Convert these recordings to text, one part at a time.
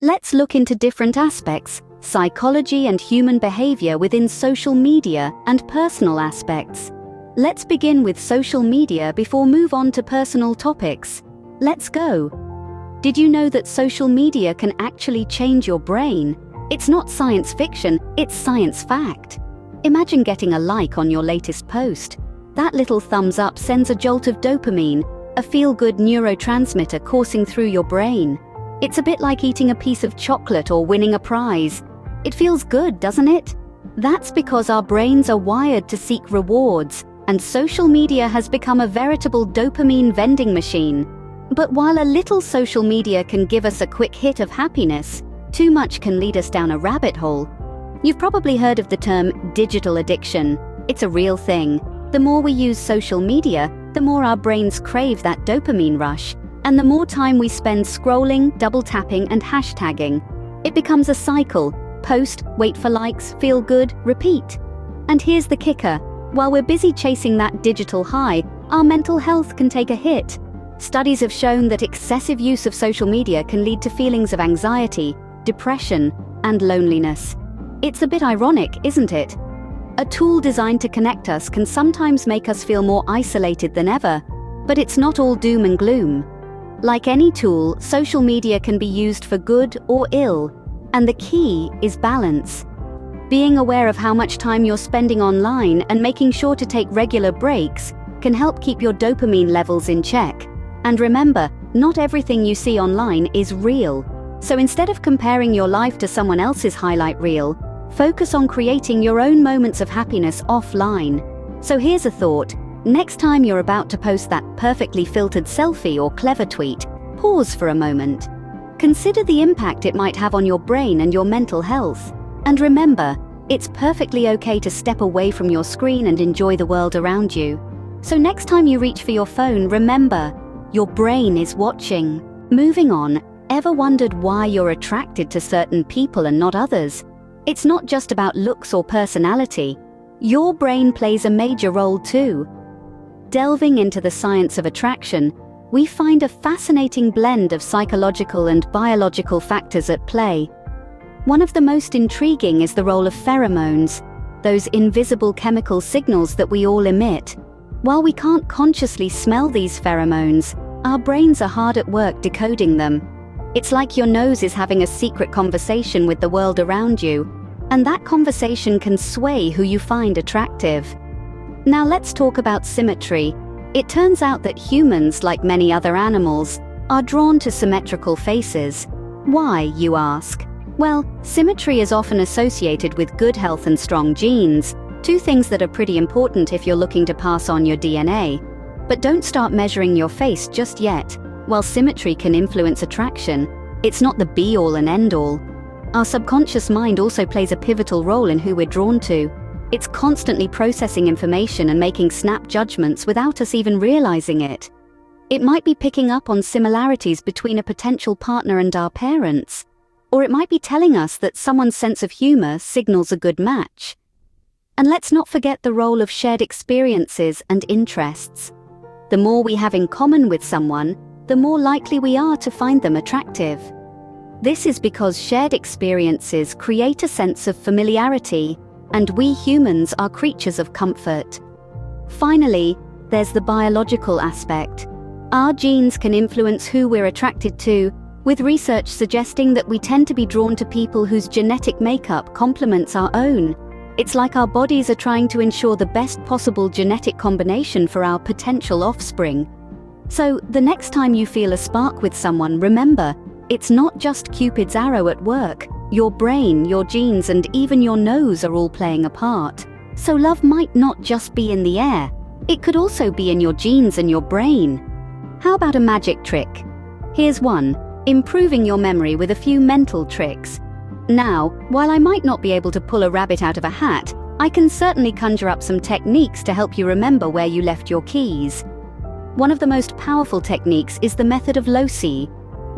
Let's look into different aspects, psychology and human behavior within social media and personal aspects. Let's begin with social media before move on to personal topics. Let's go. Did you know that social media can actually change your brain? It's not science fiction, it's science fact. Imagine getting a like on your latest post. That little thumbs up sends a jolt of dopamine, a feel-good neurotransmitter coursing through your brain. It's a bit like eating a piece of chocolate or winning a prize. It feels good, doesn't it? That's because our brains are wired to seek rewards, and social media has become a veritable dopamine vending machine. But while a little social media can give us a quick hit of happiness, too much can lead us down a rabbit hole. You've probably heard of the term digital addiction. It's a real thing. The more we use social media, the more our brains crave that dopamine rush, and the more time we spend scrolling, double tapping, and hashtagging. It becomes a cycle. Post, wait for likes, feel good, repeat. And here's the kicker. While we're busy chasing that digital high, our mental health can take a hit. Studies have shown that excessive use of social media can lead to feelings of anxiety, depression, and loneliness. It's a bit ironic, isn't it? A tool designed to connect us can sometimes make us feel more isolated than ever, but it's not all doom and gloom. Like any tool, social media can be used for good or ill, and the key is balance. Being aware of how much time you're spending online and making sure to take regular breaks can help keep your dopamine levels in check. And remember, not everything you see online is real. So instead of comparing your life to someone else's highlight reel, focus on creating your own moments of happiness offline. So here's a thought. Next time you're about to post that perfectly filtered selfie or clever tweet, pause for a moment. Consider the impact it might have on your brain and your mental health. And remember, it's perfectly okay to step away from your screen and enjoy the world around you. So next time you reach for your phone, remember, your brain is watching. Moving on, ever wondered why you're attracted to certain people and not others? It's not just about looks or personality. Your brain plays a major role too. Delving into the science of attraction, we find a fascinating blend of psychological and biological factors at play. One of the most intriguing is the role of pheromones, those invisible chemical signals that we all emit. While we can't consciously smell these pheromones, our brains are hard at work decoding them. It's like your nose is having a secret conversation with the world around you, and that conversation can sway who you find attractive. Now let's talk about symmetry. It turns out that humans, like many other animals, are drawn to symmetrical faces. Why, you ask? Well, symmetry is often associated with good health and strong genes, two things that are pretty important if you're looking to pass on your DNA. But don't start measuring your face just yet. While symmetry can influence attraction, it's not the be-all and end-all. Our subconscious mind also plays a pivotal role in who we're drawn to. It's constantly processing information and making snap judgments without us even realizing it. It might be picking up on similarities between a potential partner and our parents, or it might be telling us that someone's sense of humor signals a good match. And let's not forget the role of shared experiences and interests. The more we have in common with someone, the more likely we are to find them attractive. This is because shared experiences create a sense of familiarity, and we humans are creatures of comfort. Finally, there's the biological aspect. Our genes can influence who we're attracted to, with research suggesting that we tend to be drawn to people whose genetic makeup complements our own. It's like our bodies are trying to ensure the best possible genetic combination for our potential offspring. So, the next time you feel a spark with someone, remember, it's not just Cupid's arrow at work. Your brain, your genes, and even your nose are all playing a part. So love might not just be in the air. It could also be in your genes and your brain. How about a magic trick? Here's one: improving your memory with a few mental tricks. Now, while I might not be able to pull a rabbit out of a hat, I can certainly conjure up some techniques to help you remember where you left your keys. One of the most powerful techniques is the method of loci.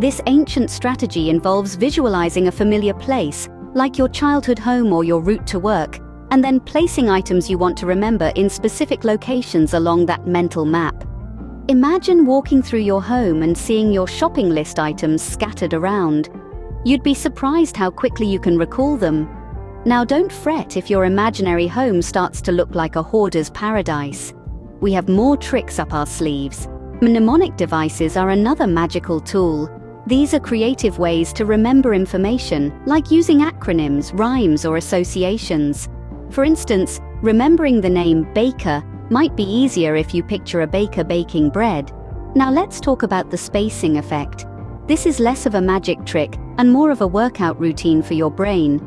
This ancient strategy involves visualizing a familiar place, like your childhood home or your route to work, and then placing items you want to remember in specific locations along that mental map. Imagine walking through your home and seeing your shopping list items scattered around. You'd be surprised how quickly you can recall them. Now don't fret if your imaginary home starts to look like a hoarder's paradise. We have more tricks up our sleeves. Mnemonic devices are another magical tool. These are creative ways to remember information, like using acronyms, rhymes, or associations. For instance, remembering the name baker might be easier if you picture a baker baking bread. Now let's talk about the spacing effect. This is less of a magic trick and more of a workout routine for your brain.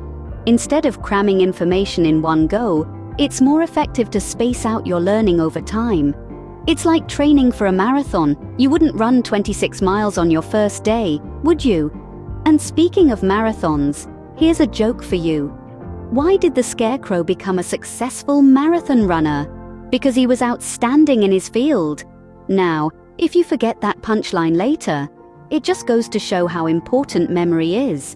Instead of cramming information in one go, it's more effective to space out your learning over time. It's like training for a marathon. You wouldn't run 26 miles on your first day, would you? And speaking of marathons, here's a joke for you. Why did the Scarecrow become a successful marathon runner? Because he was outstanding in his field. Now, if you forget that punchline later, it just goes to show how important memory is.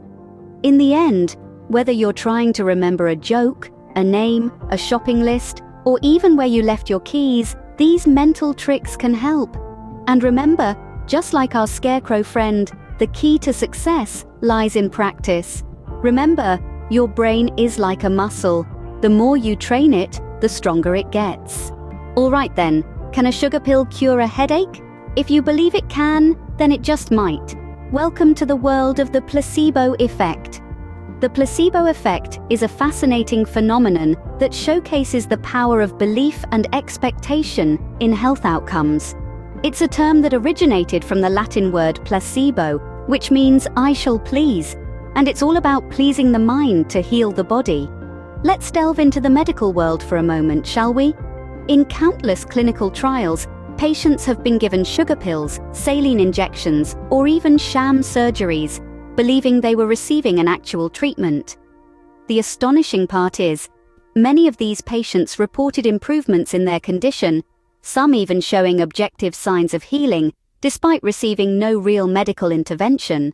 In the end, whether you're trying to remember a joke, a name, a shopping list, or even where you left your keys, these mental tricks can help. And remember, just like our Scarecrow friend, the key to success lies in practice. Remember, your brain is like a muscle. The more you train it, the stronger it gets. All right then, can a sugar pill cure a headache? If you believe it can, then it just might. Welcome to the world of the placebo effect. The placebo effect is a fascinating phenomenon that showcases the power of belief and expectation in health outcomes. It's a term that originated from the Latin word placebo, which means I shall please, and it's all about pleasing the mind to heal the body. Let's delve into the medical world for a moment, shall we? In countless clinical trials, patients have been given sugar pills, saline injections, or even sham surgeries, believing they were receiving an actual treatment. The astonishing part is, many of these patients reported improvements in their condition, some even showing objective signs of healing, despite receiving no real medical intervention.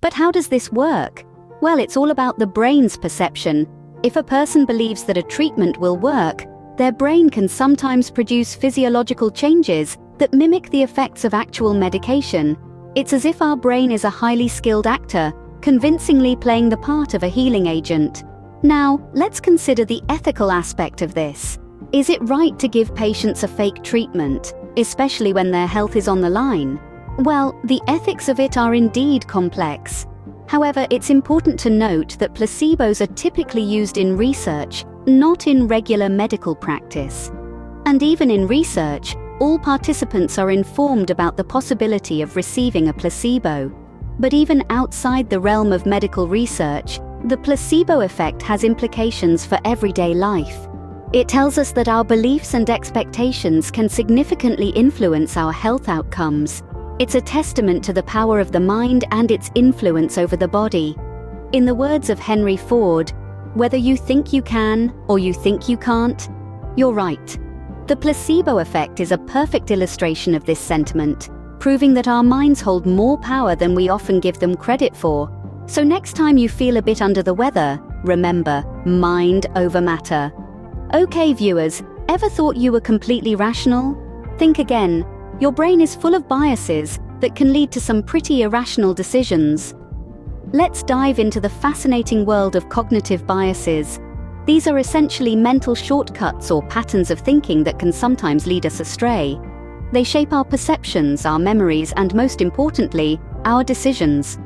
But how does this work? Well, it's all about the brain's perception. If a person believes that a treatment will work, their brain can sometimes produce physiological changes that mimic the effects of actual medication. It's as if our brain is a highly skilled actor, convincingly playing the part of a healing agent. Now, let's consider the ethical aspect of this. Is it right to give patients a fake treatment, especially when their health is on the line? Well, the ethics of it are indeed complex. However, it's important to note that placebos are typically used in research, not in regular medical practice. And even in research, all participants are informed about the possibility of receiving a placebo. But even outside the realm of medical research, the placebo effect has implications for everyday life. It tells us that our beliefs and expectations can significantly influence our health outcomes. It's a testament to the power of the mind and its influence over the body. In the words of Henry Ford, whether you think you can or you think you can't, you're right. The placebo effect is a perfect illustration of this sentiment, proving that our minds hold more power than we often give them credit for. So next time you feel a bit under the weather, remember, mind over matter. Okay viewers, ever thought you were completely rational? Think again. Your brain is full of biases that can lead to some pretty irrational decisions. Let's dive into the fascinating world of cognitive biases. These are essentially mental shortcuts or patterns of thinking that can sometimes lead us astray. They shape our perceptions, our memories, and most importantly, our decisions.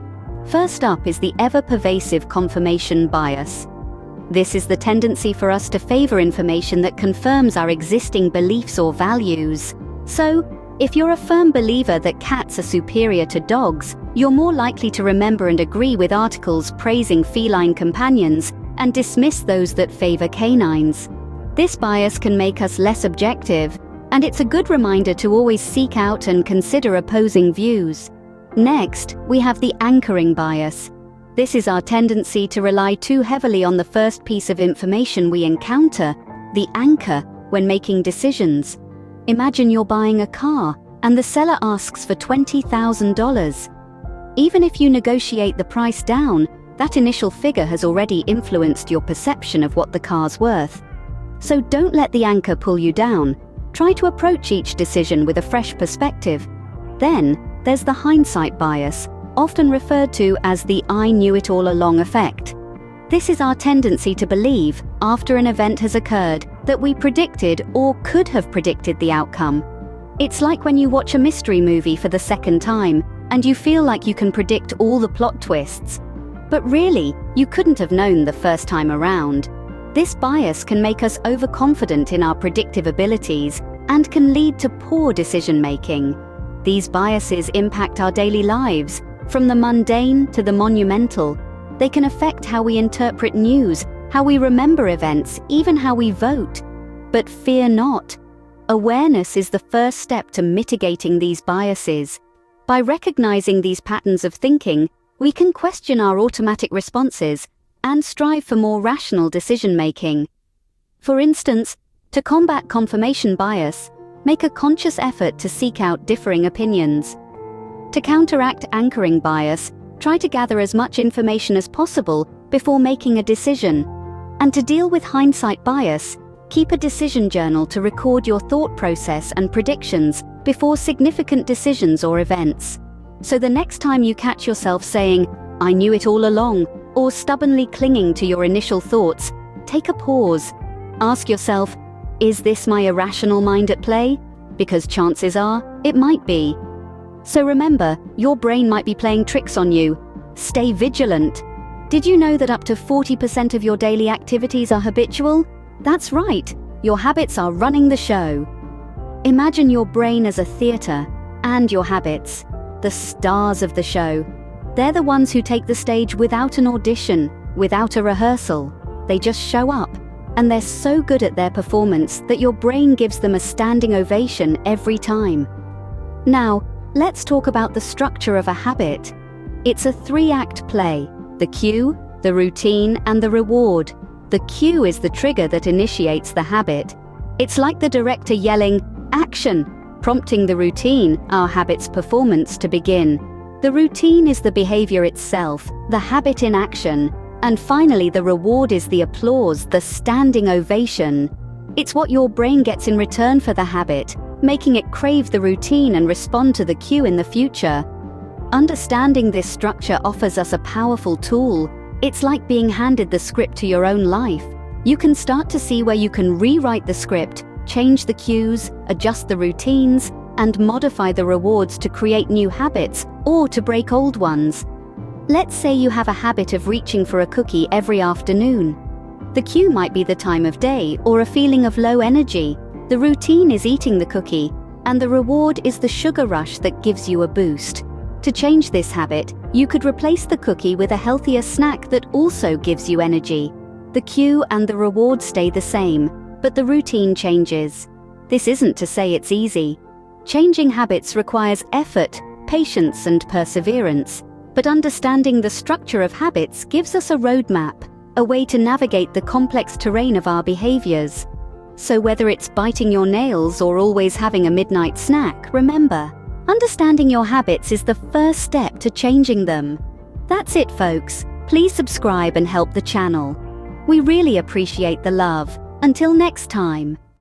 First up is the ever-pervasive confirmation bias. This is the tendency for us to favor information that confirms our existing beliefs or values. So, if you're a firm believer that cats are superior to dogs, you're more likely to remember and agree with articles praising feline companions and dismiss those that favor canines. This bias can make us less objective, and it's a good reminder to always seek out and consider opposing views. Next, we have the anchoring bias. This is our tendency to rely too heavily on the first piece of information we encounter, the anchor, when making decisions. Imagine you're buying a car, and the seller asks for $20,000. Even if you negotiate the price down, that initial figure has already influenced your perception of what the car's worth. So don't let the anchor pull you down. Try to approach each decision with a fresh perspective. Then, there's the hindsight bias. often referred to as the "I knew it all along" effect. This is our tendency to believe, after an event has occurred, that we predicted or could have predicted the outcome. It's like when you watch a mystery movie for the second time, and you feel like you can predict all the plot twists. But really, you couldn't have known the first time around. This bias can make us overconfident in our predictive abilities and can lead to poor decision-making. These biases impact our daily lives, from the mundane to the monumental. They can affect how we interpret news, how we remember events, even how we vote. But fear not. Awareness is the first step to mitigating these biases. By recognizing these patterns of thinking, we can question our automatic responses and strive for more rational decision-making. For instance, to combat confirmation bias, make a conscious effort to seek out differing opinions. To counteract anchoring bias, try to gather as much information as possible before making a decision. And to deal with hindsight bias, keep a decision journal to record your thought process and predictions before significant decisions or events. So the next time you catch yourself saying, "I knew it all along," or stubbornly clinging to your initial thoughts, take a pause. Ask yourself, is this my irrational mind at play? Because chances are, it might be. So remember, your brain might be playing tricks on you. Stay vigilant. Did you know that up to 40% of your daily activities are habitual? That's right, your habits are running the show. Imagine your brain as a theater, and your habits, the stars of the show. They're the ones who take the stage without an audition, without a rehearsal. They just show up, and they're so good at their performance that your brain gives them a standing ovation every time. Now, let's talk about the structure of a habit. It's a 3-act play: the cue, the routine, and the reward. The cue is the trigger that initiates the habit. It's like the director yelling, "Action!" prompting the routine, our habit's performance, to begin. The routine is the behavior itself, the habit in action. And finally, the reward is the applause, the standing ovation. It's what your brain gets in return for the habit, making it crave the routine and respond to the cue in the future. Understanding this structure offers us a powerful tool. It's like being handed the script to your own life. You can start to see where you can rewrite the script, change the cues, adjust the routines, and modify the rewards to create new habits or to break old ones. Let's say you have a habit of reaching for a cookie every afternoon. The cue might be the time of day or a feeling of low energy. The routine is eating the cookie, and the reward is the sugar rush that gives you a boost. To change this habit, you could replace the cookie with a healthier snack that also gives you energy. The cue and the reward stay the same, but the routine changes. This isn't to say it's easy. Changing habits requires effort, patience, and perseverance. But understanding the structure of habits gives us a roadmap, a way to navigate the complex terrain of our behaviors. So whether it's biting your nails or always having a midnight snack, remember, understanding your habits is the first step to changing them. That's it, folks. Please subscribe and help the channel. We really appreciate the love. Until next time.